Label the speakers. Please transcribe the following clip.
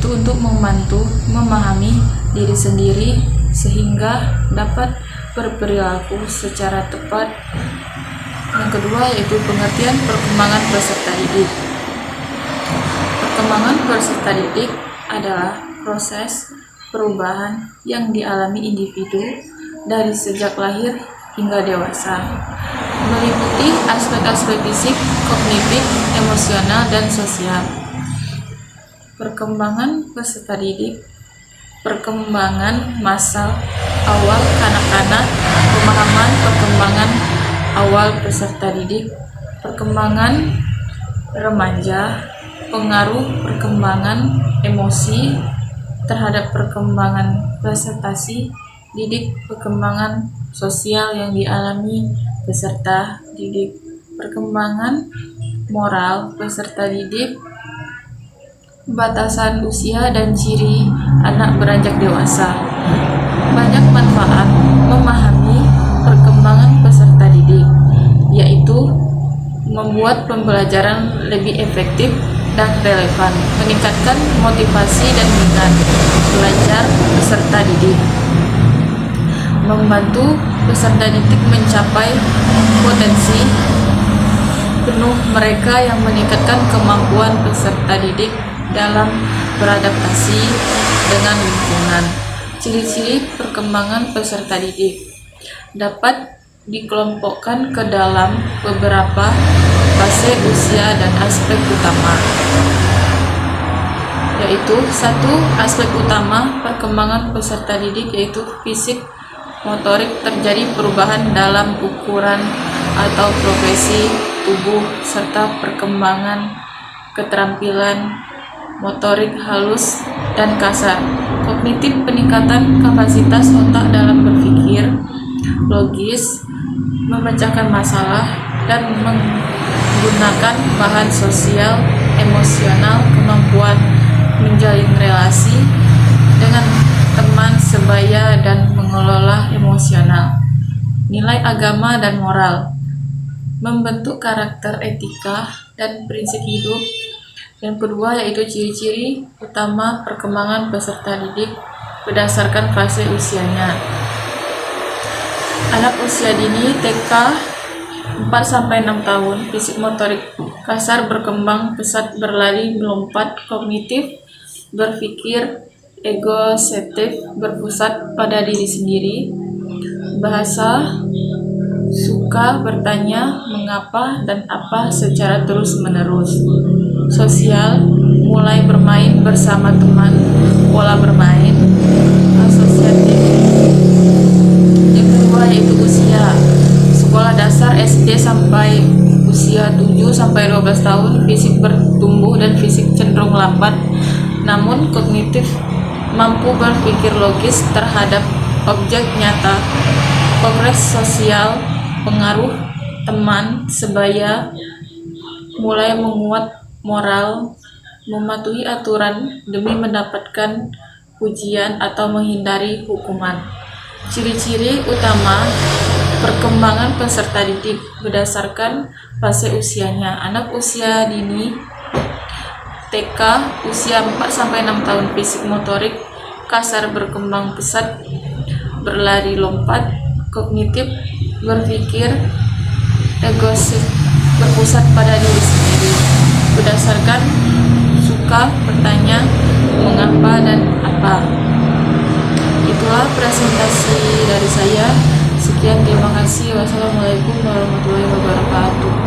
Speaker 1: yaitu untuk membantu memahami diri sendiri sehingga dapat berperilaku secara tepat. Yang kedua yaitu pengertian perkembangan peserta didik. Perkembangan peserta didik adalah proses perubahan yang dialami individu dari sejak lahir hingga dewasa, meliputi aspek-aspek fisik, kognitif, emosional, dan sosial. Perkembangan peserta didik, perkembangan masa awal kanak-kanak, pemahaman perkembangan awal peserta didik, perkembangan remaja, pengaruh perkembangan emosi terhadap perkembangan presentasi didik, perkembangan sosial yang dialami peserta didik, perkembangan moral peserta didik, batasan usia dan ciri anak beranjak dewasa. Banyak manfaat memahami perkembangan peserta didik, yaitu membuat pembelajaran lebih efektif dan relevan, meningkatkan motivasi dan minat belajar peserta didik, membantu peserta didik mencapai potensi penuh mereka yang meningkatkan kemampuan peserta didik dalam beradaptasi dengan lingkungan. Ciri-ciri perkembangan peserta didik dapat dikelompokkan ke dalam beberapa fase usia dan aspek utama, yaitu satu, aspek utama perkembangan peserta didik yaitu fisik motorik, terjadi perubahan dalam ukuran atau profesi tubuh serta perkembangan keterampilan motorik halus dan kasar. Kognitif, peningkatan kapasitas otak dalam berpikir logis, memecahkan masalah, dan menggunakan bahan sosial, emosional, kemampuan menjalin relasi dengan teman sebaya dan mengelola emosional. Nilai agama dan moral, membentuk karakter, etika, dan prinsip hidup. Yang kedua yaitu ciri-ciri utama perkembangan peserta didik berdasarkan fase usianya. Anak usia dini TK 4-6 tahun, fisik motorik kasar, berkembang pesat, berlari, melompat, kognitif, berpikir, egosentif, berpusat pada diri sendiri, bahasa, suka bertanya mengapa dan apa secara terus-menerus, sosial, mulai bermain bersama teman, pola bermain, asosiatif. Yang kedua yaitu usia, sekolah dasar SD sampai usia 7-12 tahun, fisik bertumbuh dan fisik cenderung lambat, namun kognitif mampu berpikir logis terhadap objek nyata. Progres sosial, pengaruh teman sebaya, mulai menguat moral, mematuhi aturan demi mendapatkan pujian atau menghindari hukuman. Ciri-ciri utama perkembangan peserta didik berdasarkan fase usianya. Anak usia dini TK usia 4-6 tahun, fisik motorik kasar, berkembang pesat, berlari, lompat, kognitif, berpikir, egois, berpusat pada diri sendiri, berdasarkan suka bertanya mengapa dan apa. Itulah presentasi dari saya. Sekian, terima kasih. Wassalamualaikum warahmatullahi wabarakatuh.